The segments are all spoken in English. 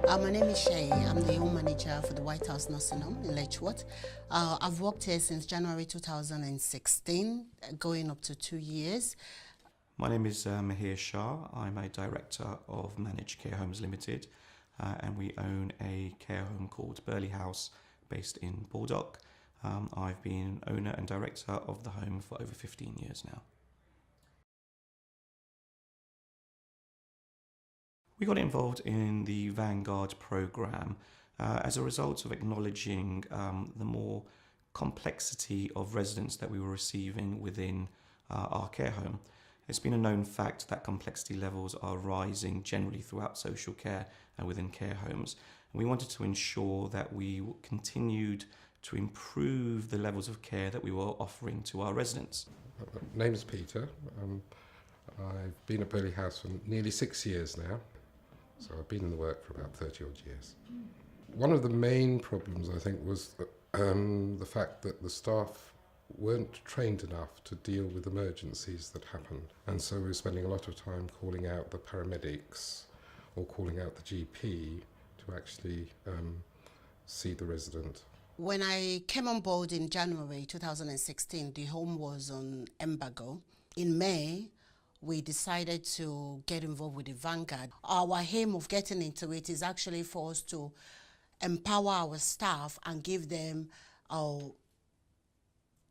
My name is Sheyi. I'm the home manager for the White House Nursing Home in Letchworth. I've worked here since January 2016, going up to 2 years. My name is Mahir Shah. I'm a director of Managed Care Homes Limited, and we own a care home called Burleigh House based in Baldock. I've been owner and director of the home for over 15 years now. We got involved in the Vanguard programme as a result of acknowledging the more complexity of residents that we were receiving within our care home. It's been a known fact that complexity levels are rising generally throughout social care and within care homes. And we wanted to ensure that we continued to improve the levels of care that we were offering to our residents. My name is Peter. I've been at Burleigh House for nearly 6 years now, so I've been in the work for about 30 odd years. One of the main problems, I think, was the fact that the staff weren't trained enough to deal with emergencies that happened, and so we were spending a lot of time calling out the paramedics or calling out the GP to actually see the resident. When I came on board in January 2016, the home was on embargo. In May, we decided to get involved with the Vanguard. Our aim of getting into it is actually for us to empower our staff and give them a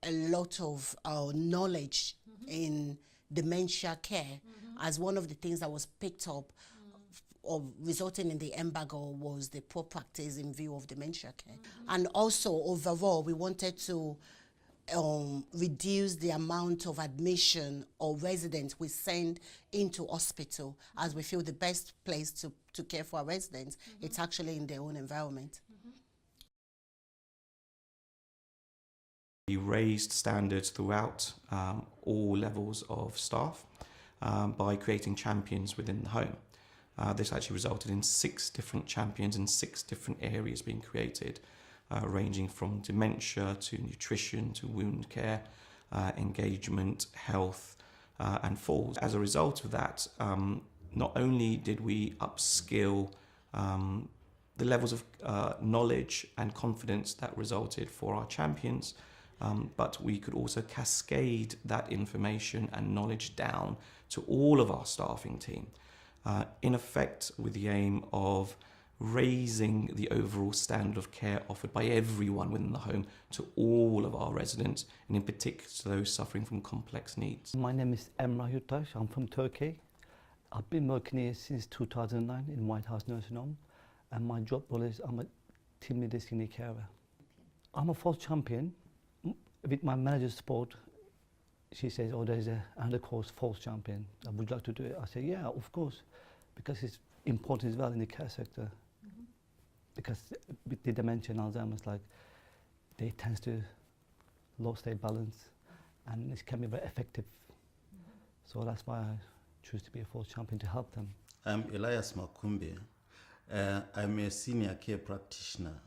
lot of knowledge in dementia care, as one of the things that was picked up or resulting in the embargo was the poor practice in view of dementia care. And also overall, we wanted to reduce the amount of admission or residents we send into hospital, as we feel the best place to care for our residents, it's actually in their own environment. We raised standards throughout all levels of staff by creating champions within the home. This actually resulted in 6 different champions in 6 different areas being created, ranging from dementia to nutrition to wound care, engagement, health, and falls. As a result of that, not only did we upskill the levels of knowledge and confidence that resulted for our champions, but we could also cascade that information and knowledge down to all of our staffing team, in effect with the aim of raising the overall standard of care offered by everyone within the home to all of our residents, and in particular to those suffering from complex needs. My name is Emrah. I'm from Turkey. I've been working here since 2009 in White House Nursing Home, and my job role is I'm a team leader senior carer. I'm a false champion. With my manager's support, she says, oh, there's another course, false champion. Would you like to do it? I say, yeah, of course, because it's important as well in the care sector. Because with the dementia and Alzheimer's, like, they tend to lose their balance, and it can be very effective. So that's why I choose to be a false champion, to help them. I'm Elias. I'm a senior care practitioner.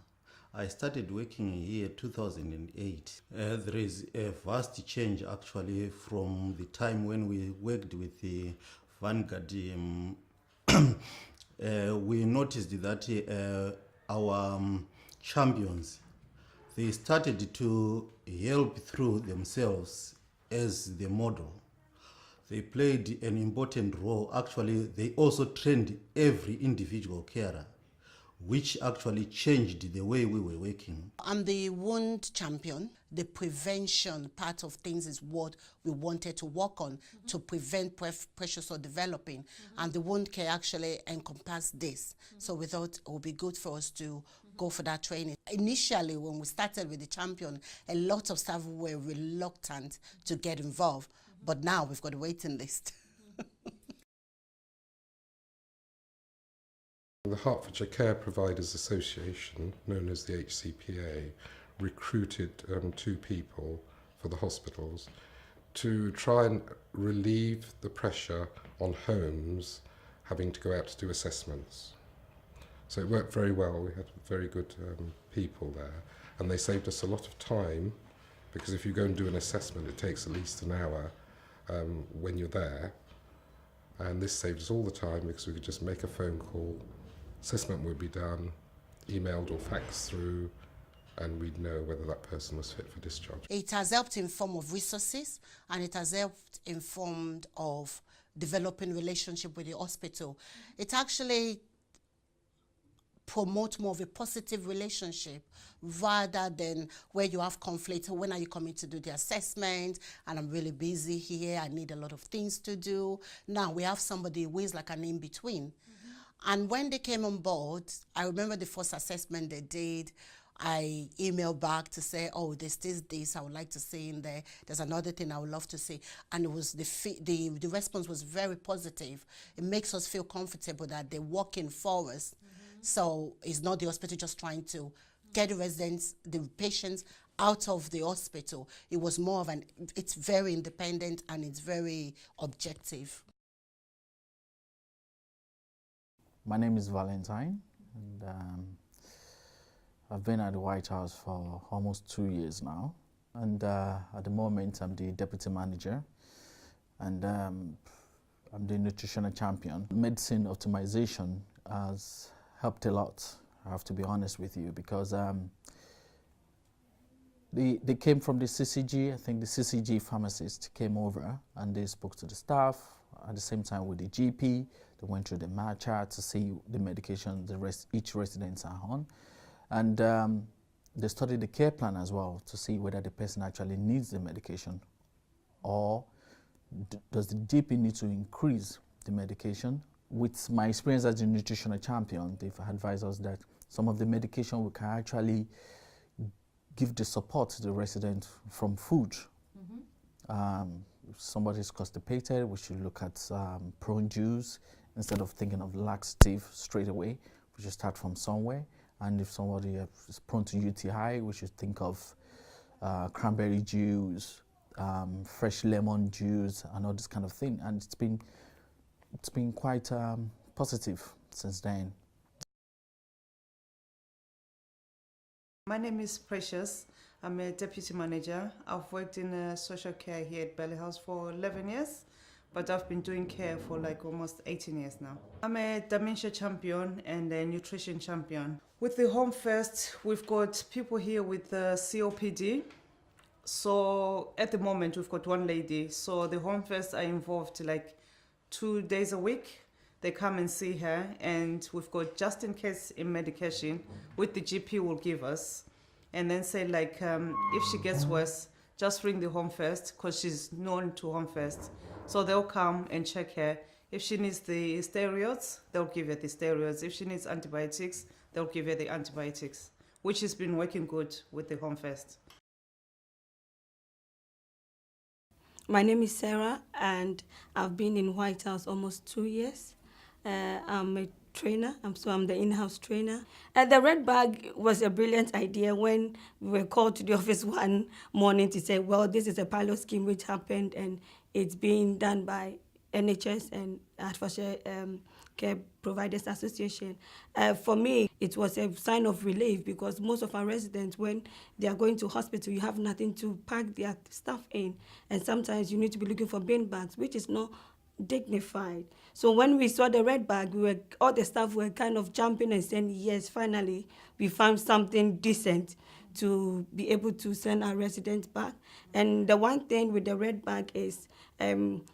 I started working here 2008. There is a vast change actually from the time when we worked with the Vanguard. We noticed that our champions, they started to help through themselves as the model. They played an important role. Actually, they also trained every individual carer, which actually changed the way we were working. I'm the wound champion. The prevention part of things is what we wanted to work on to prevent pressure sore developing. And the wound care actually encompassed this. So we thought it would be good for us to go for that training. Initially, when we started with the champion, a lot of staff were reluctant to get involved. But now we've got a waiting list. The Hertfordshire Care Providers Association, known as the HCPA, recruited 2 people for the hospitals to try and relieve the pressure on homes having to go out to do assessments. So it worked very well. We had very good people there, and they saved us a lot of time, because if you go and do an assessment, it takes at least an hour when you're there, and this saved us all the time because we could just make a phone call assessment would be done, emailed or faxed through, and we'd know whether that person was fit for discharge. It has helped in form of resources, and it has helped in form of developing relationship with the hospital. It actually promotes more of a positive relationship rather than where you have conflict. When are you coming to do the assessment? And I'm really busy here. I need a lot of things to do. Now we have somebody who is like an in-between. And when they came on board, I remember the first assessment they did, I emailed back to say, oh, there's this I would like to see in there. There's another thing I would love to see. And it was the response was very positive. It makes us feel comfortable that they're working for us. So it's not the hospital just trying to get the residents, the patients out of the hospital. It was more of it's very independent and it's very objective. My name is Valentine, and I've been at the White House for almost 2 years now. And at the moment, I'm the deputy manager, and I'm the nutritional champion. Medicine optimization has helped a lot, I have to be honest with you, because they came from the CCG. I think the CCG pharmacist came over and they spoke to the staff at the same time with the GP. They went through the chart to see the medication each residents are on. And they studied the care plan as well to see whether the person actually needs the medication, or does the GP need to increase the medication. With my experience as a nutritional champion, they've advised us that some of the medication we can actually give the support to the resident from food. If somebody is constipated, we should look at prune juice instead of thinking of laxative straight away. We should start from somewhere. And if somebody is prone to UTI, we should think of cranberry juice, fresh lemon juice, and all this kind of thing. And it's been quite positive since then. My name is Precious. I'm a deputy manager. I've worked in social care here at Burleigh House for 11 years, but I've been doing care for like almost 18 years now. I'm a dementia champion and a nutrition champion. With the Home First, we've got people here with COPD. So at the moment, we've got one lady. So the Home First are involved like 2 days a week. They come and see her, and we've got just in case in medication, which the GP will give us, and then say like, if she gets worse, just ring the Home First, because she's known to Home First. So they'll come and check her. If she needs the steroids, they'll give her the steroids. If she needs antibiotics, they'll give her the antibiotics, which has been working good with the Home First. My name is Sarah, and I've been in White House almost 2 years. I'm a trainer, so I'm the in-house trainer. The red bag was a brilliant idea when we were called to the office one morning to say, well, this is a pilot scheme which happened, and it's being done by NHS and Hertfordshire Care Providers Association. For me, it was a sign of relief, because most of our residents, when they are going to hospital, you have nothing to pack their stuff in. And sometimes you need to be looking for bin bags, which is not dignified. So when we saw the red bag, all the staff were kind of jumping and saying, yes, finally, we found something decent to be able to send our residents back. And the one thing with the red bag is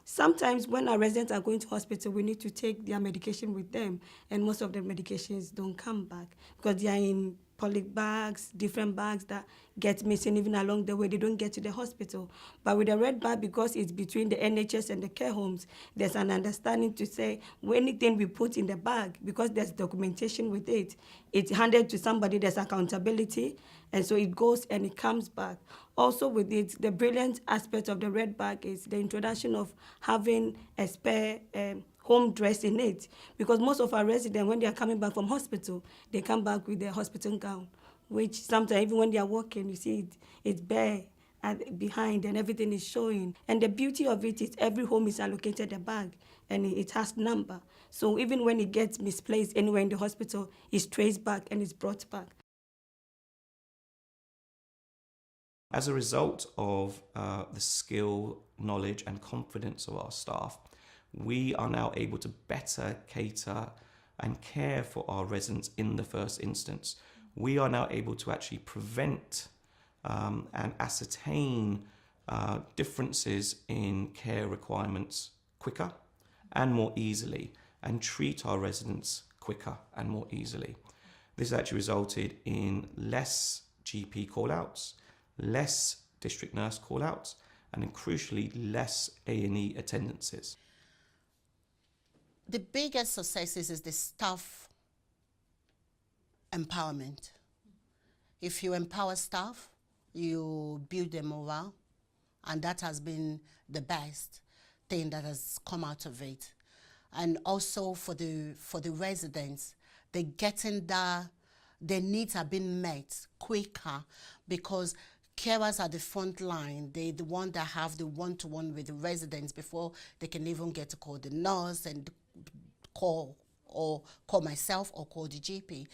sometimes when our residents are going to hospital, we need to take their medication with them, and most of the medications don't come back because they are in poly bags, different bags that get missing even along the way. They don't get to the hospital. But with the red bag, because it's between the NHS and the care homes, there's an understanding to say anything we put in the bag, because there's documentation with it, it's handed to somebody, there's accountability, and so it goes and it comes back. Also with it, the brilliant aspect of the red bag is the introduction of having a spare home dress in it, because most of our residents, when they are coming back from hospital, they come back with their hospital gown, which sometimes even when they are walking, you see it's bare behind and everything is showing. And the beauty of it is every home is allocated a bag and it has number. So even when it gets misplaced anywhere in the hospital, it's traced back and it's brought back. As a result of the skill, knowledge and confidence of our staff, we are now able to better cater and care for our residents in the first instance. We are now able to actually prevent and ascertain differences in care requirements quicker and more easily, and treat our residents quicker and more easily. This actually resulted in less GP call-outs, less district nurse call-outs, and then crucially less A&E attendances. The biggest successes is the staff empowerment. If you empower staff, you build their morale, and that has been the best thing that has come out of it. And also for the residents, they're getting their needs are being met quicker, because carers are the front line. They're the one that have the one-to-one with the residents before they can even get to call the nurse and call myself or call the GP.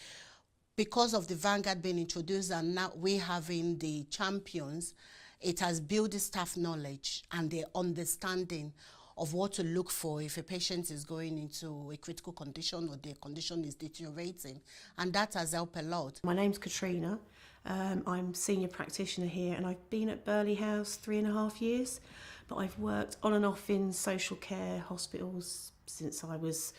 Because of the Vanguard being introduced and now we having the champions, it has built the staff knowledge and their understanding of what to look for if a patient is going into a critical condition or their condition is deteriorating. And that has helped a lot. My name's Katrina. I'm senior practitioner here, and I've been at Burleigh House 3.5 years, but I've worked on and off in social care hospitals since I was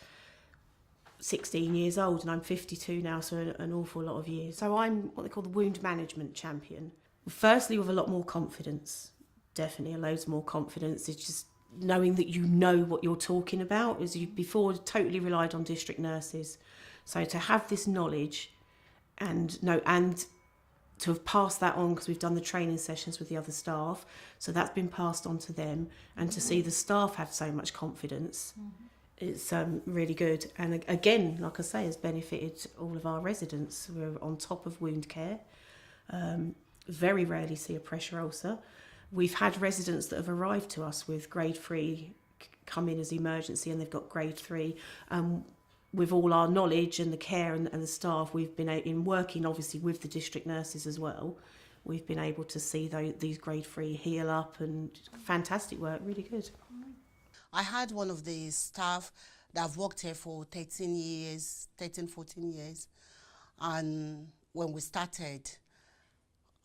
16 years old, and I'm 52 now, so an awful lot of years. So I'm what they call the wound management champion. Firstly, with a lot more confidence, definitely loads more confidence. It's just knowing that you know what you're talking about, as you before totally relied on district nurses. So to have this knowledge and to have passed that on, because we've done the training sessions with the other staff, so that's been passed on to them, and to see the staff have so much confidence, it's really good. And again, like I say, has benefited all of our residents. We're on top of wound care. Very rarely see a pressure ulcer. We've had residents that have arrived to us with grade 3 come in as emergency, and they've got grade 3. With all our knowledge and the care and the staff, we've been in working obviously with the district nurses as well. We've been able to see these grade 3 heal up, and fantastic work, really good. I had one of the staff that have worked here for 13 years, 13, 14 years. And when we started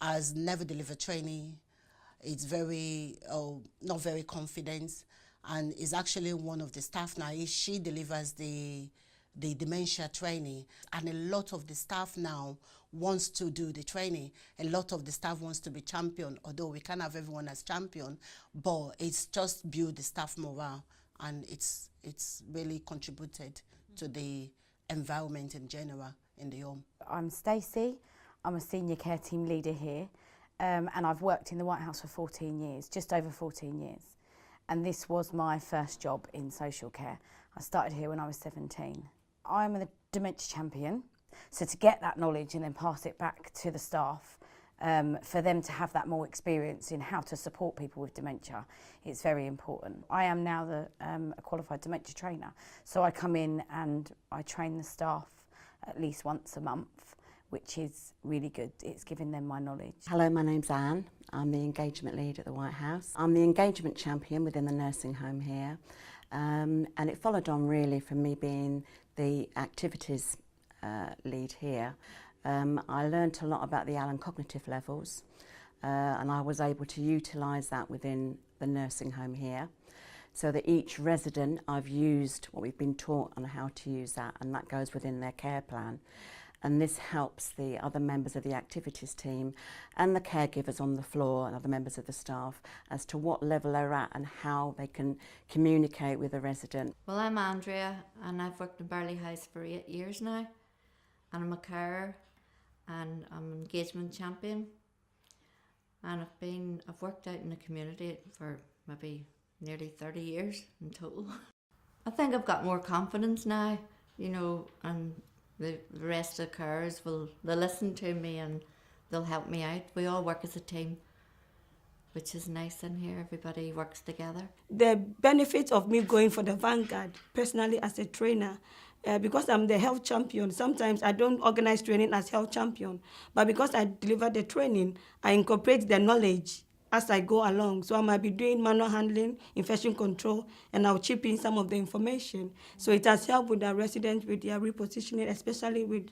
as never delivered trainee, it's very, not very confident, and is actually one of the staff now. She delivers the dementia training, and a lot of the staff now wants to do the training. A lot of the staff wants to be champion, although we can't have everyone as champion, but it's just build the staff morale, and it's really contributed to the environment in general in the home. I'm Stacey. I'm a senior care team leader here, and I've worked in the White House for 14 years, just over 14 years. And this was my first job in social care. I started here when I was 17. I'm a dementia champion, so to get that knowledge and then pass it back to the staff, for them to have that more experience in how to support people with dementia, it's very important. I am now a qualified dementia trainer, so I come in and I train the staff at least once a month, which is really good. It's giving them my knowledge. Hello, my name's Anne. I'm the engagement lead at the White House. I'm the engagement champion within the nursing home here, and it followed on really from me being the activities lead here. I learnt a lot about the Allen cognitive levels, and I was able to utilise that within the nursing home here, so that each resident, I've used what we've been taught on how to use that, and that goes within their care plan. And this helps the other members of the activities team and the caregivers on the floor and other members of the staff as to what level they're at and how they can communicate with the resident. Well, I'm Andrea, and I've worked in Burleigh House for 8 years now, and I'm a carer, and I'm an engagement champion, and I've worked out in the community for maybe nearly 30 years in total. I think I've got more confidence now, you know, and the rest of the carers they'll listen to me and they'll help me out. We all work as a team, which is nice in here. Everybody works together. The benefit of me going for the Vanguard, personally as a trainer, because I'm the health champion, sometimes I don't organize training as health champion, but because I deliver the training, I incorporate the knowledge as I go along. So I might be doing manual handling, infection control, and I'll chip in some of the information. So it has helped with our residents with their repositioning, especially with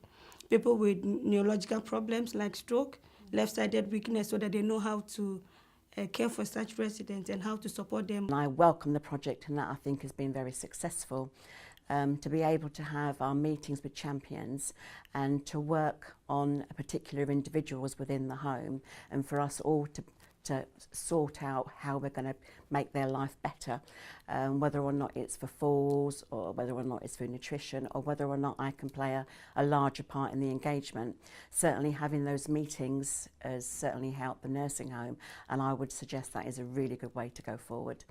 people with neurological problems like stroke, left-sided weakness, so that they know how to care for such residents and how to support them. And I welcome the project, and that I think has been very successful. To be able to have our meetings with champions and to work on particular individuals within the home, and for us all to sort out how we're going to make their life better, whether or not it's for falls, or whether or not it's for nutrition, or whether or not I can play a larger part in the engagement. Certainly having those meetings has certainly helped the nursing home, and I would suggest that is a really good way to go forward.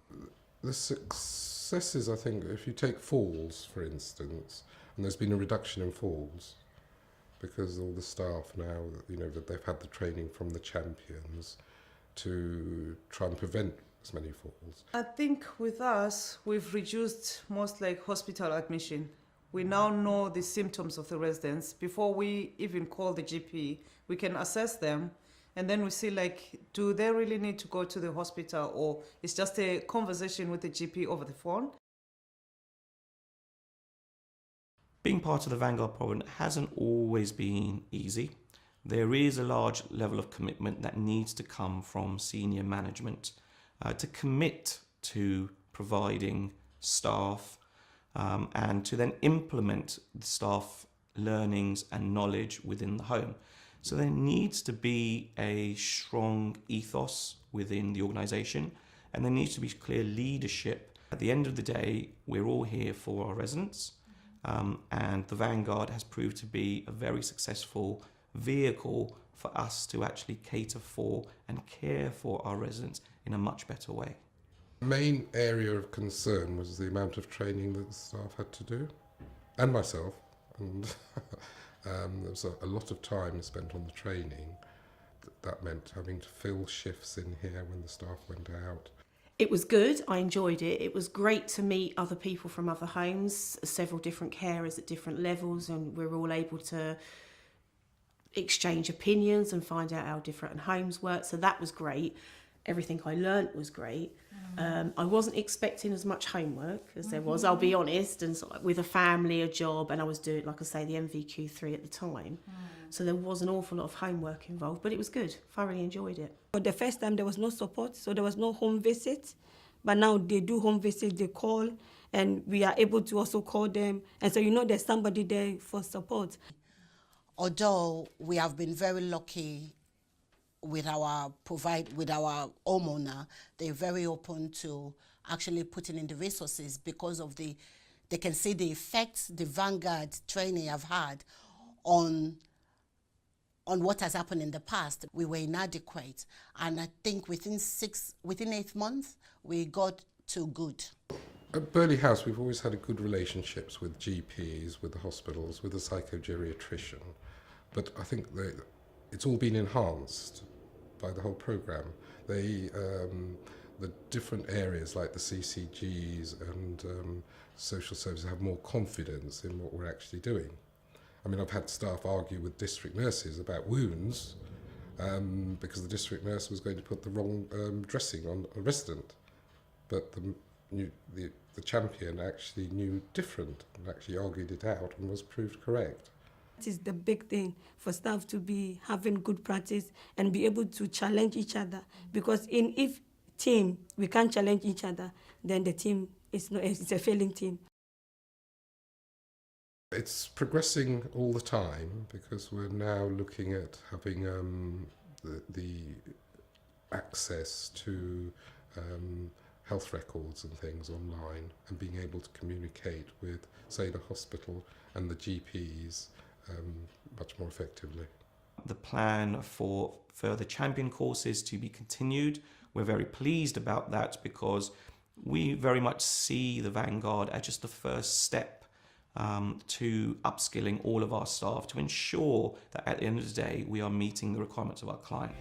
The successes, I think, if you take falls, for instance, and there's been a reduction in falls because all the staff now, you know, that they've had the training from the champions to try and prevent as many falls. I think with us, we've reduced most like hospital admission. We now know the symptoms of the residents. Before we even call the GP, we can assess them, and then we see like, do they really need to go to the hospital, or it's just a conversation with the GP over the phone? Being part of the Vanguard program hasn't always been easy. There is a large level of commitment that needs to come from senior management to commit to providing staff and to then implement the staff learnings and knowledge within the home. So there needs to be a strong ethos within the organisation, and there needs to be clear leadership. At the end of the day, we're all here for our residents, and the Vanguard has proved to be a very successful vehicle for us to actually cater for and care for our residents in a much better way. The main area of concern was the amount of training that the staff had to do, and myself, and there was a lot of time spent on the training. That meant having to fill shifts in here when the staff went out. It was good, I enjoyed it. It was great to meet other people from other homes, several different carers at different levels, and we were all able to exchange opinions and find out how different homes work. So that was great. Everything I learnt was great. I wasn't expecting as much homework as there was, I'll be honest, and so with a family, a job, and I was doing, like I say, the MVQ3 at the time. So there was an awful lot of homework involved, but it was good. Thoroughly enjoyed it. For the first time, there was no support, so there was no home visit. But now they do home visits, they call, and we are able to also call them. And so, you know, there's somebody there for support. Although we have been very lucky with our homeowner, they're very open to actually putting in the resources because of they can see the effects the Vanguard training have had on what has happened in the past. We were inadequate, and I think within 8 months we got to good. At Burleigh House, we've always had good relationships with GPs, with the hospitals, with the psychogeriatrician, but I think it's all been enhanced by the whole programme. The different areas like the CCGs and social services have more confidence in what we're actually doing. I mean, I've had staff argue with district nurses about wounds because the district nurse was going to put the wrong dressing on a resident, but the champion actually knew different and actually argued it out and was proved correct. It is the big thing for staff to be having good practice and be able to challenge each other, because if team we can't challenge each other, then the team it's a failing team. It's progressing all the time because we're now looking at having the access to health records and things online and being able to communicate with, say, the hospital and the GPs much more effectively. The plan for further champion courses to be continued, we're very pleased about that because we very much see the Vanguard as just the first step to upskilling all of our staff to ensure that at the end of the day we are meeting the requirements of our client.